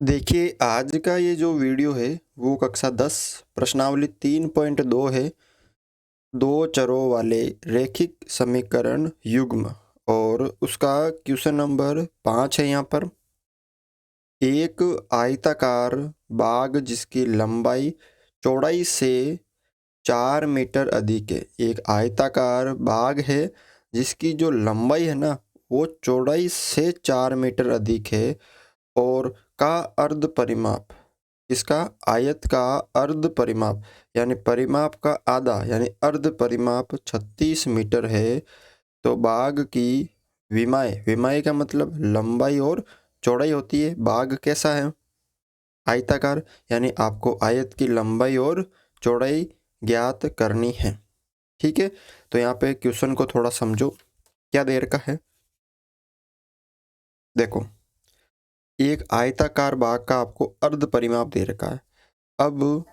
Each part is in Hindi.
देखिए, आज का ये जो वीडियो है वो कक्षा 10 प्रश्नावली 3.2 है। दो चरों वाले रैखिक समीकरण युग्म और उसका क्वेश्चन नंबर 5 है। यहाँ पर एक आयताकार बाग जिसकी लंबाई चौड़ाई से 4 मीटर अधिक है। एक आयताकार बाग है जिसकी जो लंबाई है ना वो चौड़ाई से 4 मीटर अधिक है और का अर्ध परिमाप, इसका आयत का अर्ध परिमाप यानी परिमाप का आधा यानी अर्ध परिमाप 36 मीटर है। तो बाग की विमाएँ, विमाएँ का मतलब लंबाई और चौड़ाई होती है। बाग कैसा है? आयताकार, यानी आपको आयत की लंबाई और चौड़ाई ज्ञात करनी है। ठीक है, तो यहाँ पे क्वेश्चन को थोड़ा समझो, क्या दे रखा है। देखो, एक आयताकार बाग का आपको अर्ध परिमाप दे रखा है। अब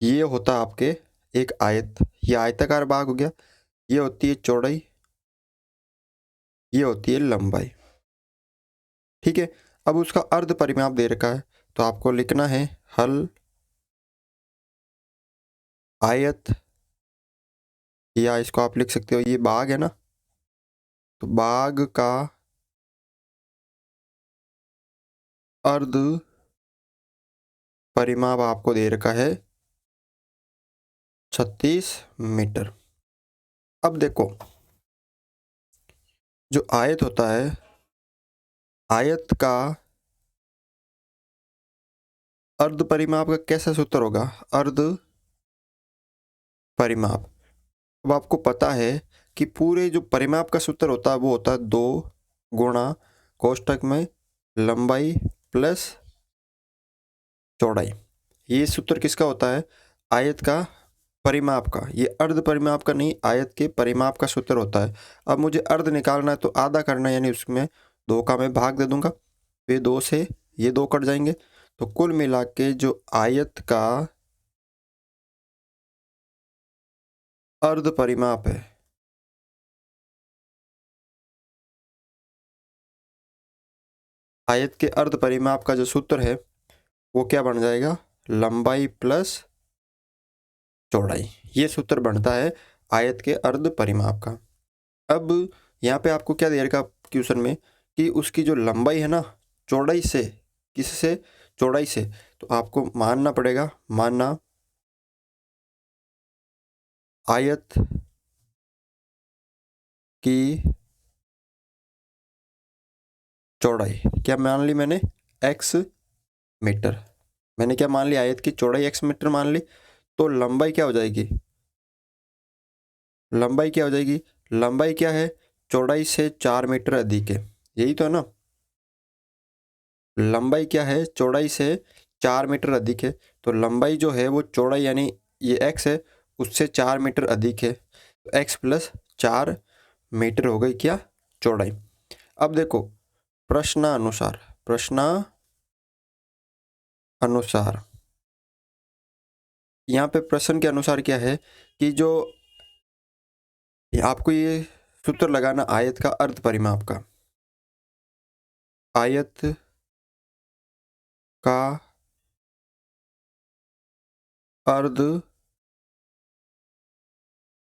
ये होता है आपके एक आयत, ये आयताकार बाग हो गया, ये होती है चौड़ाई, ये होती है लंबाई। ठीक है, अब उसका अर्ध परिमाप दे रखा है तो आपको लिखना है हल आयत, या इसको आप लिख सकते हो ये बाग है ना, तो बाग का अर्ध परिमाप आपको दे रखा है 36 मीटर। अब देखो, जो आयत होता है, आयत का अर्ध परिमाप का कैसा सूत्र होगा? अर्ध परिमाप। अब आपको पता है कि पूरे जो परिमाप का सूत्र होता है वो होता है 2 गुणा कोष्ठक में लंबाई प्लस चौड़ाई। ये सूत्र किसका होता है? आयत का परिमाप का। ये अर्ध परिमाप का नहीं, आयत के परिमाप का सूत्र होता है। अब मुझे अर्ध निकालना है तो आधा करना है, यानी उसमें 2 का मैं भाग दे दूंगा, फिर 2 से ये 2 कट जाएंगे, तो कुल मिला के जो आयत का अर्ध परिमाप है, आयत के अर्ध परिमाप का जो सूत्र है वो क्या बन जाएगा? लंबाई प्लस चौड़ाई। ये सूत्र बनता है आयत के अर्ध परिमाप का। अब यहाँ पे आपको क्या दे रखा क्वेश्चन में कि उसकी जो लंबाई है ना चौड़ाई से, किससे? चौड़ाई से। तो आपको मानना पड़ेगा, मानना आयत की चौड़ाई क्या मान ली मैंने? x metre. मैंने क्या मान ली? आयत की चौड़ाई x मीटर मान ली। तो लंबाई क्या हो जाएगी? लंबाई क्या हो जाएगी? लंबाई क्या है? चौड़ाई से 4 मीटर अधिक है, यही तो है ना। लंबाई क्या है? चौड़ाई से 4 मीटर अधिक है। तो लंबाई जो है वो चौड़ाई यानी ये x है उससे 4 मीटर अधिक है, तो x प्लस 4 मीटर हो गई क्या? चौड़ाई। अब देखो, प्रश्नानुसार, प्रश्नानुसार यहाँ पे प्रश्न के अनुसार क्या है कि जो आपको ये सूत्र लगाना आयत का अर्ध परिमाप का, आयत का अर्ध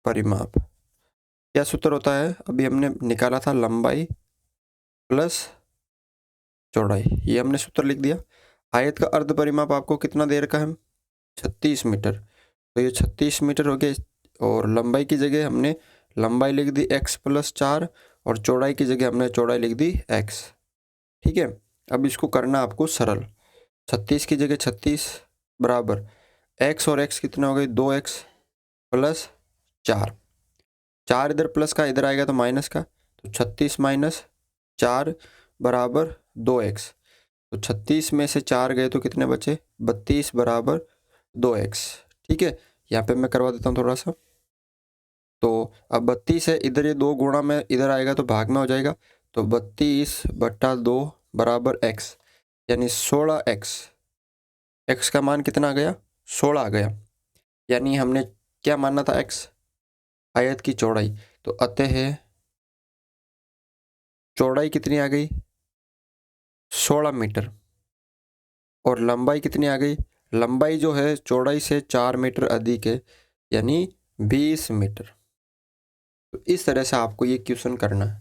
परिमाप क्या सूत्र होता है? अभी हमने निकाला था लंबाई प्लस चौड़ाई, ये हमने सूत्र लिख दिया। आयत का अर्ध परिमाप आपको कितना दे रखा है? 36 मीटर। तो ये 36 मीटर हो गया, और लंबाई की जगह हमने लंबाई लिख दी x प्लस 4 और चौड़ाई की जगह हमने चौड़ाई लिख दी x। ठीक है, अब इसको करना आपको सरल। 36 की जगह 36 बराबर x और x कितना हो गई? 2x plus 4। 4 इधर प्लस का, इधर आएगा तो माइनस का, तो 36 माइनस 4 बराबर 2x। तो 36 में से 4 गए तो कितने बचे? 32 बराबर 2x। ठीक है, यहाँ पे मैं करवा देता हूँ थोड़ा सा। तो अब 32 है, इधर ये 2 गुणा में इधर आएगा तो भाग में हो जाएगा, तो 32/2 बराबर x, यानी 16x। x का मान कितना आ गया? 16 आ गया। यानी हमने क्या मानना था? x, आयत की चौड़ाई। तो अतः चौड़ाई कितनी आ गई 16 मीटर और लंबाई कितनी आ गई, लंबाई जो है चौड़ाई से 4 मीटर अधिक है यानी 20 मीटर। तो इस तरह से आपको ये क्वेश्चन करना है,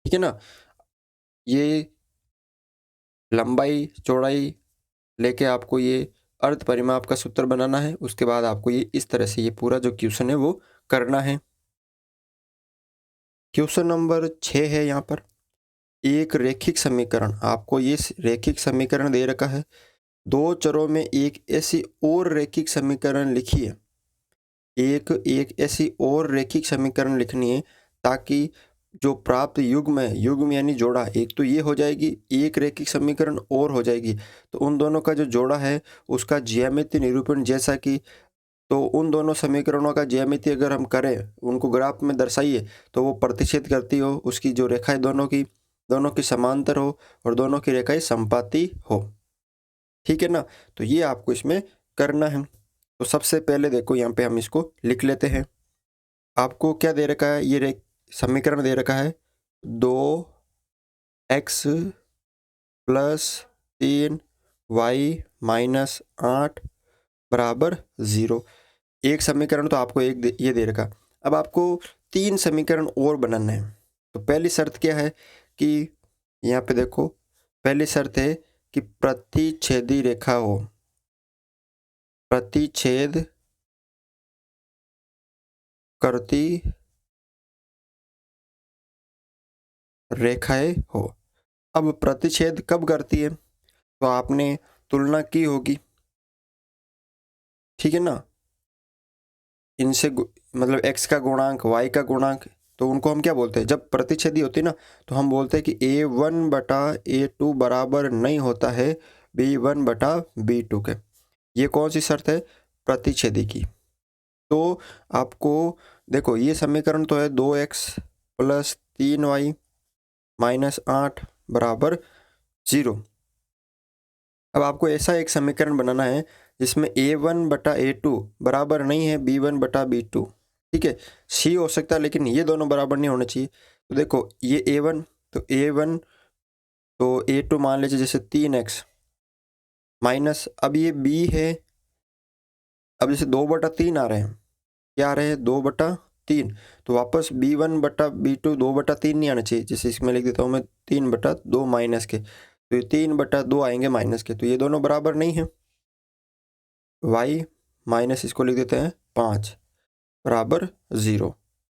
ठीक है ना। ये लंबाई चौड़ाई लेके आपको ये अर्ध परिमाप का सूत्र बनाना है, उसके बाद आपको ये इस तरह से ये पूरा जो क्वेश्चन है वो करना है। क्वेश्चन नंबर 6 है यहाँ पर, एक रेखिक समीकरण, आपको ये रेखिक समीकरण दे रखा है, दो चरों में एक ऐसी और रेखिक समीकरण लिखिए, एक ऐसी और रेखिक समीकरण लिखनी है ताकि जो प्राप्त युग्म यानी जोड़ा, एक तो ये हो जाएगी, एक रेखिक समीकरण और हो जाएगी, तो उन दोनों का जो जोड़ा है उसका ज्यामितीय निरूपण, जैसा कि तो उन दोनों समीकरणों का ज्यामिति अगर हम करें, उनको ग्राफ में दर्शाइए तो वो प्रतिच्छेद करती हो, उसकी जो रेखाएं दोनों की समांतर हो और दोनों की रेखाएं समपाती हो, ठीक है ना। तो ये आपको इसमें करना है। तो सबसे पहले देखो यहाँ पे हम इसको लिख लेते हैं। आपको क्या दे रखा है, ये समीकरण दे रखा है 2x प्लस 3y माइनस 8 बराबर 0। एक समीकरण तो आपको ये दे रखा। अब आपको 3 समीकरण और बनाना है। तो पहली शर्त क्या है कि यहाँ पे देखो, पहली शर्त है कि प्रतिच्छेदी रेखा हो, प्रतिच्छेद करती रेखाएं हो। अब प्रतिच्छेद कब करती है, तो आपने तुलना की होगी, ठीक है ना। इनसे मतलब x का गुणांक y का गुणांक, तो उनको हम क्या बोलते हैं, जब प्रतिच्छेदी होती है ना तो हम बोलते हैं कि a1 बटा a2 बराबर नहीं होता है b1 बटा b2 के। ये कौन सी शर्त है, प्रतिच्छेदी की। तो आपको देखो ये समीकरण तो है 2x प्लस 3y माइनस 8 बराबर 0। अब आपको ऐसा एक समीकरण बनाना है जिसमें a1 बटा a2 बराबर नहीं है b1 बटा b2, ठीक है। c हो सकता है लेकिन ये दोनों बराबर नहीं होने चाहिए। तो देखो ये a1, तो a1 तो a2 मान लीजिए जैसे 3x माइनस, अब ये b है, अब जैसे 2/3 आ रहे हैं, क्या आ रहे हैं 2/3, तो वापस b1 बटा b2 2/3 नहीं आना चाहिए, जैसे इसमें लिख देता हूँ मैं 3/2 माइनस के, तो ये 3/2 आएंगे माइनस के, तो ये दोनों बराबर नहीं है। y माइनस इसको लिख देते हैं 5 बराबर 0।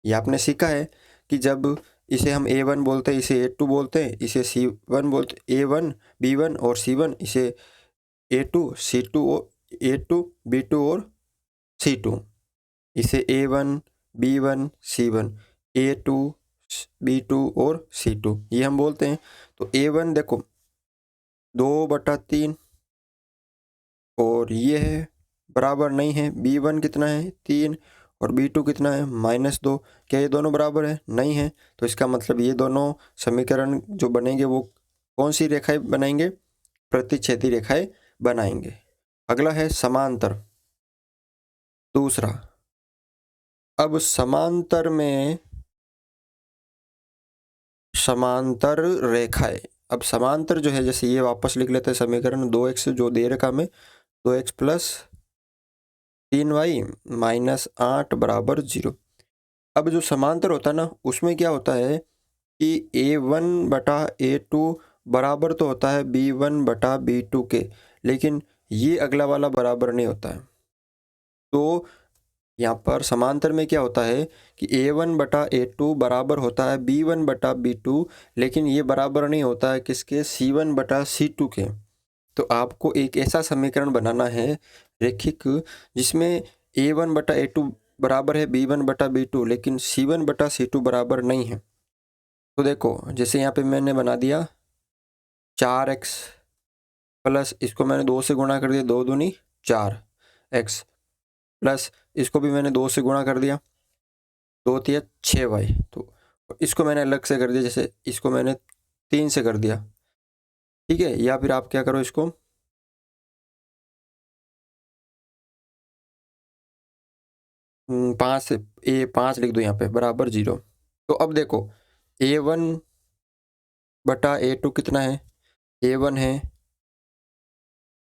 ये आपने सीखा है कि जब इसे हम a1 बोलते हैं, इसे a2 बोलते हैं, इसे c1 बोलते हैं, a1 b1 और c1, इसे a2 c2 a2 b2 और c2, इसे a1 b1 c1 a2 b2 और c2 ये हम बोलते हैं। तो a1 देखो 2/3 और ये है बराबर नहीं है, b1 कितना है 3 और b2 कितना है -2, क्या ये दोनों बराबर है, नहीं है। तो इसका मतलब ये दोनों समीकरण जो बनेंगे वो कौन सी रेखाएं बनाएंगे, प्रतिच्छेदी रेखाएं बनाएंगे। अगला है समांतर, दूसरा। अब समांतर रेखाएं, अब समांतर जो है, जैसे ये वापस लिख लेते हैं समीकरण 2x जो दे रखा हमें, 2x प्लस 3y माइनस 8 बराबर 0। अब जो समांतर होता है ना उसमें क्या होता है कि a1 बटा a2 बराबर तो होता है b1 बटा b2 के, लेकिन ये अगला वाला बराबर नहीं होता है। तो यहाँ पर समांतर में क्या होता है कि a1 बटा a2 बराबर होता है b1 बटा b2, लेकिन ये बराबर नहीं होता है किसके, c1 बटा c2 के। तो आपको एक ऐसा समीकरण बनाना है रेखिक जिसमें a1 बटा a2 बराबर है b1 बटा b2, लेकिन c1 बटा c2 बराबर नहीं है। तो देखो जैसे यहाँ पे मैंने बना दिया 4x प्लस इसको मैंने 2 से गुणा कर दिया, 2 दूनी 4x प्लस इसको भी मैंने 2 से गुणा कर दिया, 2 तिया 6y, तो इसको मैंने अलग से कर दिया, जैसे इसको मैंने 3 से कर दिया, ठीक है। या फिर आप क्या करो, इसको 5 से 5 लिख दो यहाँ पे बराबर 0। तो अब देखो a1 बटा A2 कितना है, A1 है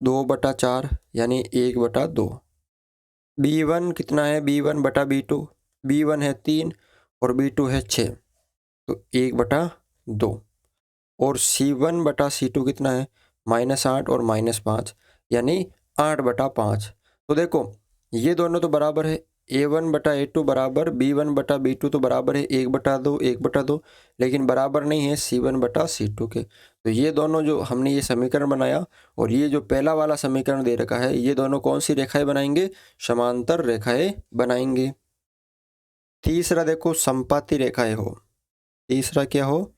2/4 यानी 1/2। B1 कितना है, B1 बटा B2, B1 है 3 और B2 है 6 तो 1/2। और C1 बटा C2 कितना है, -8 और -5 यानी 8/5। तो देखो ये दोनों तो बराबर है, A1 बटा A2 बराबर B1 बटा B2 तो बराबर है 1/2 1/2, लेकिन बराबर नहीं है C1 बटा C2 के। तो ये दोनों जो हमने ये समीकरण बनाया और ये जो पहला वाला समीकरण दे रखा है, ये दोनों कौन सी रेखाएं बनाएंगे, समांतर रेखाएं बनाएंगे। तीसरा देखो संपाती रेखाएं हो, तीसरा क्या हो,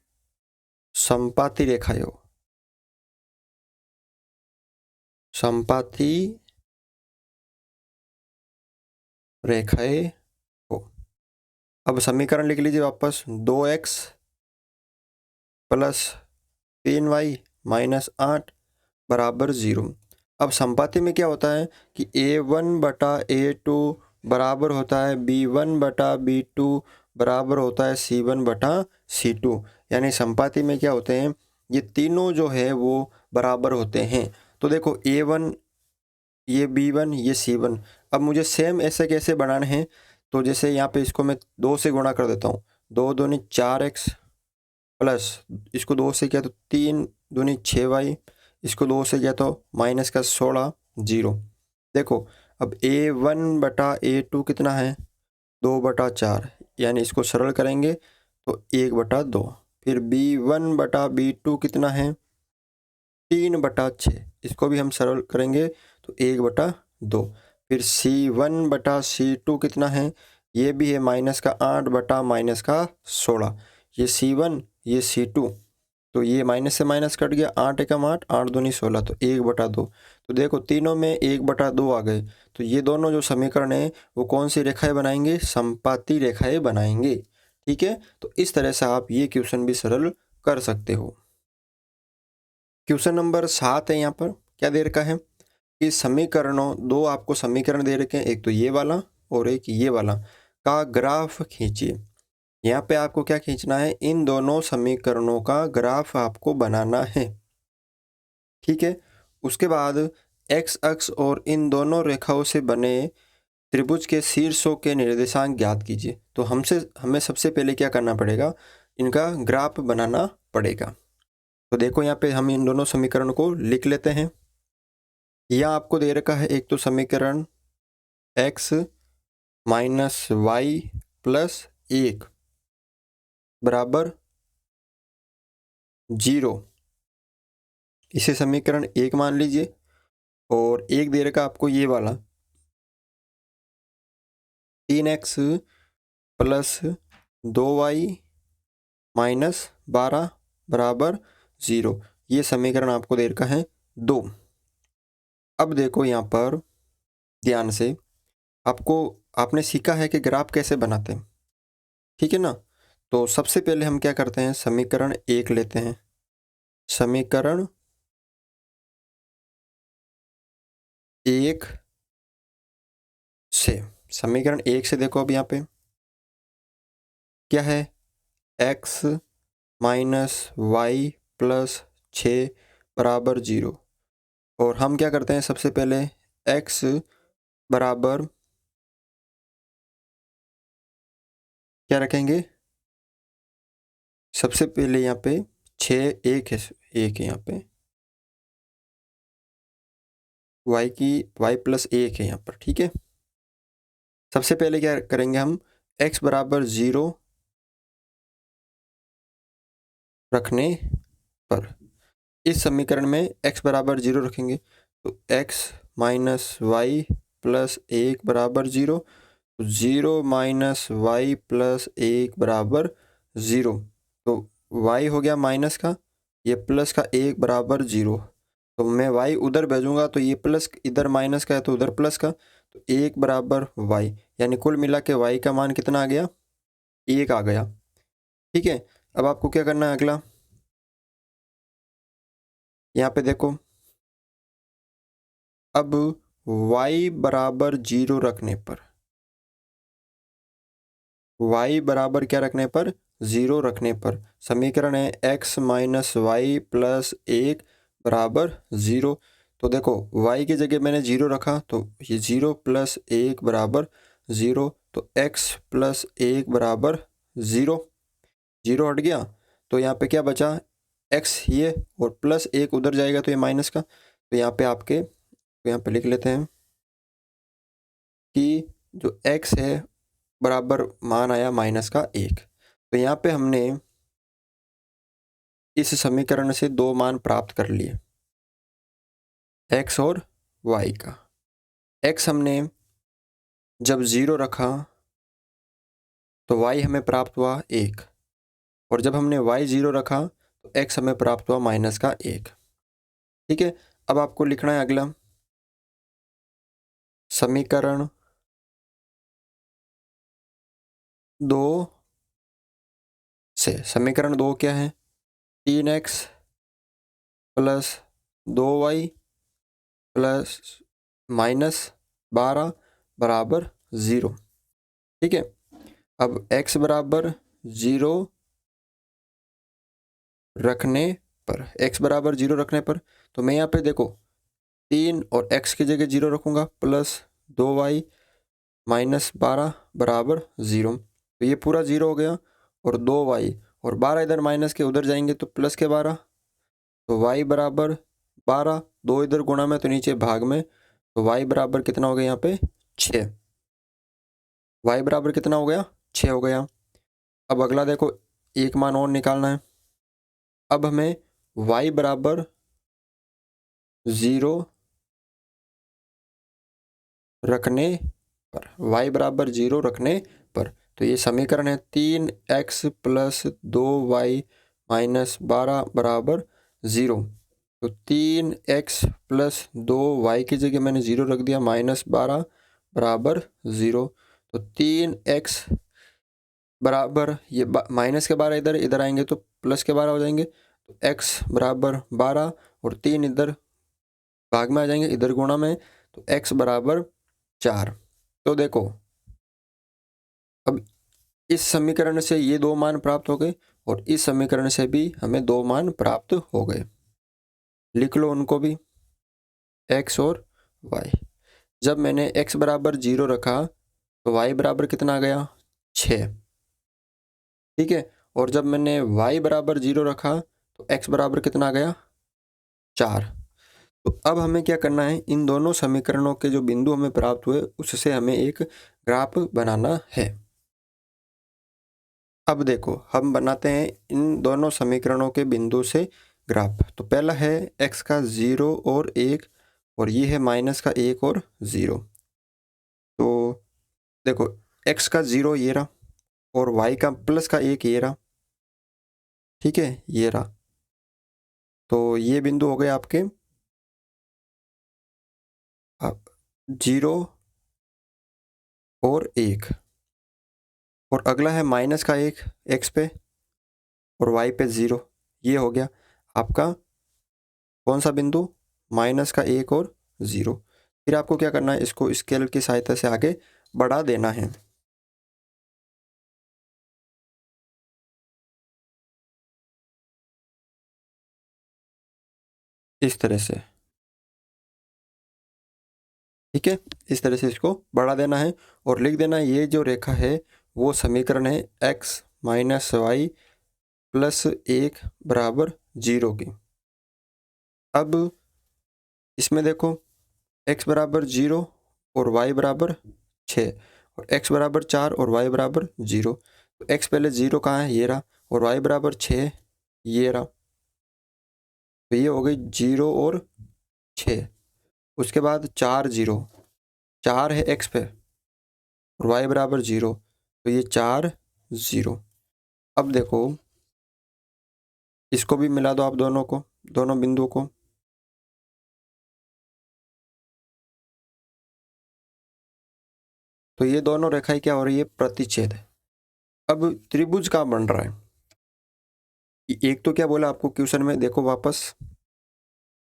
संपाती रेखाएं हो, संपाती रेखाएं हो। अब समीकरण लिख लीजिए वापस, 2x प्लस 3y माइनस 8 बराबर 0। अब संपाती में क्या होता है कि A1 बटा A2 बराबर होता है B1 बटा B2 बराबर होता है C1 बटा C2। यानी संपाती में क्या होते हैं, ये तीनों जो है वो बराबर होते हैं। तो देखो A1 ये B1 ये C1। अब मुझे सेम ऐसे कैसे बनाने हैं, तो जैसे यहाँ पे इसको मैं 2 से गुणा कर देता हूँ, 2 दूनी 4x प्लस इसको 2 से किया तो 3 दूनी 6y, इसको 2 से किया तो माइनस का 16 0। देखो अब A1 बटा A2 कितना है, 2/4 यानी इसको सरल करेंगे तो 1/2। फिर B1 बटा B2 कितना है, 3/6, इसको भी हम सरल करेंगे तो 1/2। फिर C1 बटा C2 कितना है, ये भी है माइनस का 8 बटा माइनस का 16, ये C1 ये C2, तो ये माइनस से माइनस कट गया, 8 एकम 8 8 दूनी 16 तो 1/2। तो देखो तीनों में 1/2 आ गए, तो ये दोनों जो समीकरण है वो कौन सी रेखाएं बनाएंगे, संपाती रेखाएं बनाएंगे। ठीक है, तो इस तरह से आप ये क्वेश्चन भी सरल कर सकते हो। क्वेश्चन नंबर 7 है, यहाँ पर क्या दे रखा है कि समीकरणों, दो आपको समीकरण दे रखे हैं, एक तो ये वाला और एक ये वाला, का ग्राफ खींचिए। यहाँ पे आपको क्या खींचना है, इन दोनों समीकरणों का ग्राफ आपको बनाना है। ठीक है, उसके बाद x अक्ष और इन दोनों रेखाओं से बने त्रिभुज के शीर्षों के निर्देशांक ज्ञात कीजिए। तो हमें सबसे पहले क्या करना पड़ेगा, इनका ग्राफ बनाना पड़ेगा। तो देखो यहाँ पे हम इन दोनों समीकरण को लिख लेते हैं। यह आपको दे रखा है एक तो समीकरण x माइनस वाई प्लस 1 बराबर 0, इसे समीकरण 1 मान लीजिए। और एक दे रखा आपको ये वाला 3x प्लस 2y माइनस 12 बराबर 0, ये समीकरण आपको दे रखा है 2। अब देखो यहाँ पर ध्यान से, आपने सीखा है कि ग्राफ कैसे बनाते हैं, ठीक है ना। तो सबसे पहले हम क्या करते हैं, समीकरण 1 लेते हैं। समीकरण 1 से, समीकरण 1 से देखो अब यहाँ पे क्या है, x माइनस वाई प्लस 6 बराबर 0। और हम क्या करते हैं, सबसे पहले x बराबर क्या रखेंगे, सबसे पहले यहाँ पे 6 1 है, 1 है यहाँ पे, y प्लस 1 है यहाँ पर। ठीक है, सबसे पहले क्या करेंगे हम, x बराबर 0 रखने पर इस समीकरण में x बराबर 0 रखेंगे तो x माइनस वाई प्लस 1 बराबर 0, 0 माइनस वाई प्लस 1 बराबर 0। तो y हो गया माइनस का, ये प्लस का 1 बराबर 0। तो मैं y उधर भेजूंगा तो ये प्लस इधर माइनस का है तो उधर प्लस का, तो 1 बराबर y, यानी कुल मिला के y का मान कितना आ गया, 1 आ गया। ठीक है, अब आपको क्या करना है अगला, यहाँ पे देखो अब y बराबर 0 रखने पर, y बराबर क्या रखने पर 0 रखने पर समीकरण है x माइनस वाई प्लस 1 बराबर 0। तो देखो y की जगह मैंने 0 रखा तो ये 0 प्लस 1 बराबर 0, तो x प्लस 1 बराबर 0। 0 हट गया तो यहाँ पे क्या बचा, x ये और प्लस 1 उधर जाएगा तो ये माइनस का, तो यहाँ पे आपके तो यहाँ पे लिख लेते हैं कि जो x है बराबर मान आया माइनस का 1। तो यहाँ पे हमने इस समीकरण से दो मान प्राप्त कर लिए, x और y का। x हमने जब 0 रखा तो y हमें प्राप्त हुआ 1, और जब हमने y 0 रखा तो x हमें प्राप्त हुआ माइनस का 1। ठीक है, अब आपको लिखना है अगला समीकरण 2 से। समीकरण 2 क्या है, 3x plus 2y plus minus 12 बराबर 0। ठीक है, अब x बराबर 0 रखने पर, x बराबर 0 रखने पर तो मैं यहाँ पे देखो 3 और x की जगह 0 रखूँगा प्लस 2y माइनस 12 बराबर 0। तो ये पूरा 0 हो गया, और 2y और 12 इधर माइनस के उधर जाएंगे तो प्लस के 12, तो y बराबर 12, 2 इधर गुणा में तो नीचे भाग में, तो y बराबर कितना हो गया यहाँ पे 6। y बराबर कितना हो गया 6 हो गया। अब अगला देखो एक मान और निकालना है। अब हमें y बराबर 0 रखने पर, y बराबर 0 रखने पर तो ये समीकरण है 3x प्लस 2y माइनस 12 बराबर 0। तो 3x प्लस 2y की जगह मैंने 0 रख दिया, माइनस 12 बराबर 0। तो 3x बराबर ये माइनस के 12 इधर इधर आएंगे तो प्लस के 12 हो जाएंगे, तो x बराबर 12 और 3 इधर भाग में आ जाएंगे इधर गुणा में, तो x बराबर 4। तो देखो अब इस समीकरण से ये दो मान प्राप्त हो गए और इस समीकरण से भी हमें दो मान प्राप्त हो गए। लिख लो उनको भी, x और y। जब मैंने x बराबर 0 रखा तो y बराबर कितना आ गया 6। ठीक है, और जब मैंने y बराबर 0 रखा तो x बराबर कितना आ गया 4। तो अब हमें क्या करना है, इन दोनों समीकरणों के जो बिंदु हमें प्राप्त हुए उससे हमें एक ग्राफ बनाना है। अब देखो हम बनाते हैं इन दोनों समीकरणों के बिंदु से ग्राफ। तो पहला है x का 0 और 1, और ये है माइनस का 1 और 0। तो देखो x का 0 ये रहा और y का प्लस का 1 ये रहा। ठीक है, ये रहा। तो ये बिंदु हो गए आपके 0 और 1, और अगला है माइनस का 1 x पे और y पे 0। ये हो गया आपका कौन सा बिंदु, माइनस का 1 और 0। फिर आपको क्या करना है, इसको स्केल की सहायता से आगे बढ़ा देना है। इस तरह से, ठीक है, इस तरह से इसको बढ़ा देना है और लिख देना है ये जो रेखा है वो समीकरण है x माइनस वाई प्लस 1 बराबर 0 की। अब इसमें देखो x बराबर 0 और y बराबर 6 और x बराबर 4 और y बराबर 0। तो x पहले 0 कहाँ है, ये रहा, और y बराबर 6 ये रहा। तो ये हो गई 0 और 6। उसके बाद 4 0, 4 है x पे और y बराबर 0, तो ये 4 0। अब देखो इसको भी मिला दो आप दोनों को, दोनों बिंदुओं को। तो ये दोनों रेखाएं क्या हो रही है, प्रतिच्छेद है। अब त्रिभुज कहाँ बन रहा है, एक तो क्या बोला आपको क्वेश्चन में, देखो वापस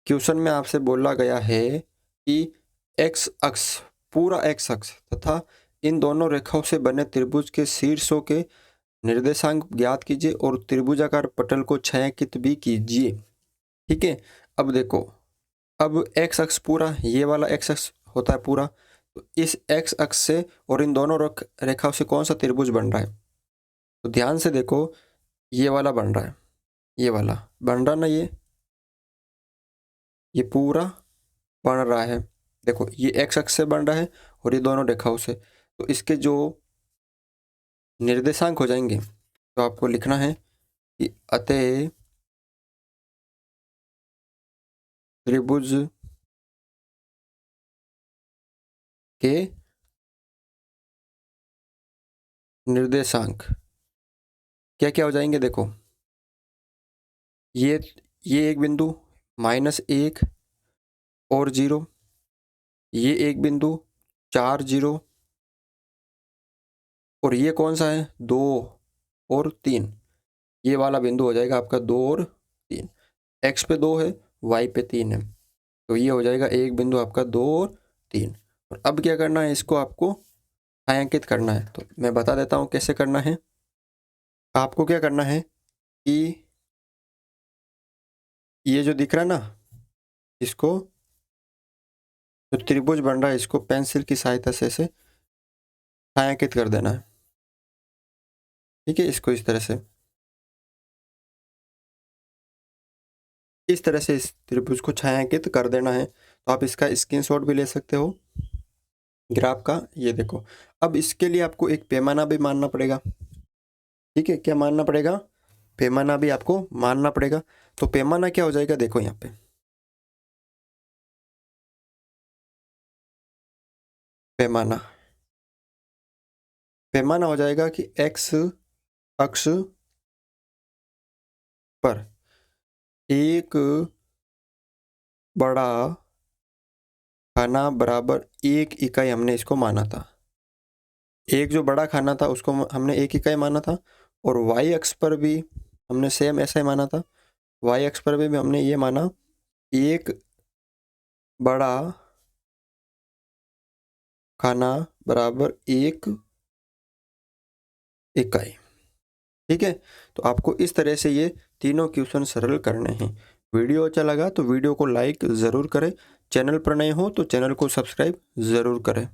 क्वेश्चन में आपसे बोला गया है कि x अक्ष, पूरा x अक्ष तथा इन दोनों रेखाओं से बने त्रिभुज के शीर्षों के निर्देशांक ज्ञात कीजिए और त्रिभुजाकार पटल को छायांकित भी कीजिए। ठीक है, अब देखो, अब एक्स अक्ष पूरा, ये वाला एक्स अक्ष होता है पूरा, तो इस एक्स अक्ष से और इन दोनों रेखाओं से कौन सा त्रिभुज बन रहा है? तो ध्यान से देखो, ये वाला बन रहा है, ये वाला बन रहा ना, ये पूरा बन रहा है। देखो ये एक्स अक्ष से बन रहा है और ये दोनों रेखाओं से, तो इसके जो निर्देशांक हो जाएंगे, तो आपको लिखना है कि अतः त्रिभुज के निर्देशांक क्या क्या हो जाएंगे? देखो ये एक बिंदु -1 और 0, ये एक बिंदु 4 0, और ये कौन सा है? 2 और 3, ये वाला बिंदु हो जाएगा आपका 2 और 3। एक्स पे 2 है, वाई पे 3 है, तो ये हो जाएगा एक बिंदु आपका 2 और 3। और अब क्या करना है, इसको आपको छायांकित करना है। तो मैं बता देता हूँ कैसे करना है। आपको क्या करना है कि ये जो दिख रहा है ना, इसको जो त्रिभुज बन रहा है, इसको पेंसिल की सहायता से ऐसे छायांकित कर देना है। ठीक है, इसको इस तरह से, इस तरह से इस त्रिभुज को छायांकित कर देना है। तो आप इसका स्क्रीनशॉट भी ले सकते हो ग्राफ का। ये देखो, अब इसके लिए आपको एक पैमाना भी मानना पड़ेगा। ठीक है, क्या मानना पड़ेगा? पैमाना भी आपको मानना पड़ेगा। तो पैमाना क्या हो जाएगा? देखो यहाँ पे पैमाना, पैमाना हो जाएगा कि एक्स अक्ष पर एक बड़ा खाना बराबर 1 इकाई हमने इसको माना था। एक जो बड़ा खाना था उसको हमने 1 इकाई माना था, और वाई अक्ष पर भी हमने सेम ऐसा ही माना था। वाई अक्ष पर भी हमने ये माना, एक बड़ा खाना बराबर 1 इकाई। ठीक है, तो आपको इस तरह से ये तीनों क्वेश्चन सरल करने हैं। वीडियो अच्छा लगा तो वीडियो को लाइक ज़रूर करें, चैनल पर नए हो तो चैनल को सब्सक्राइब ज़रूर करें।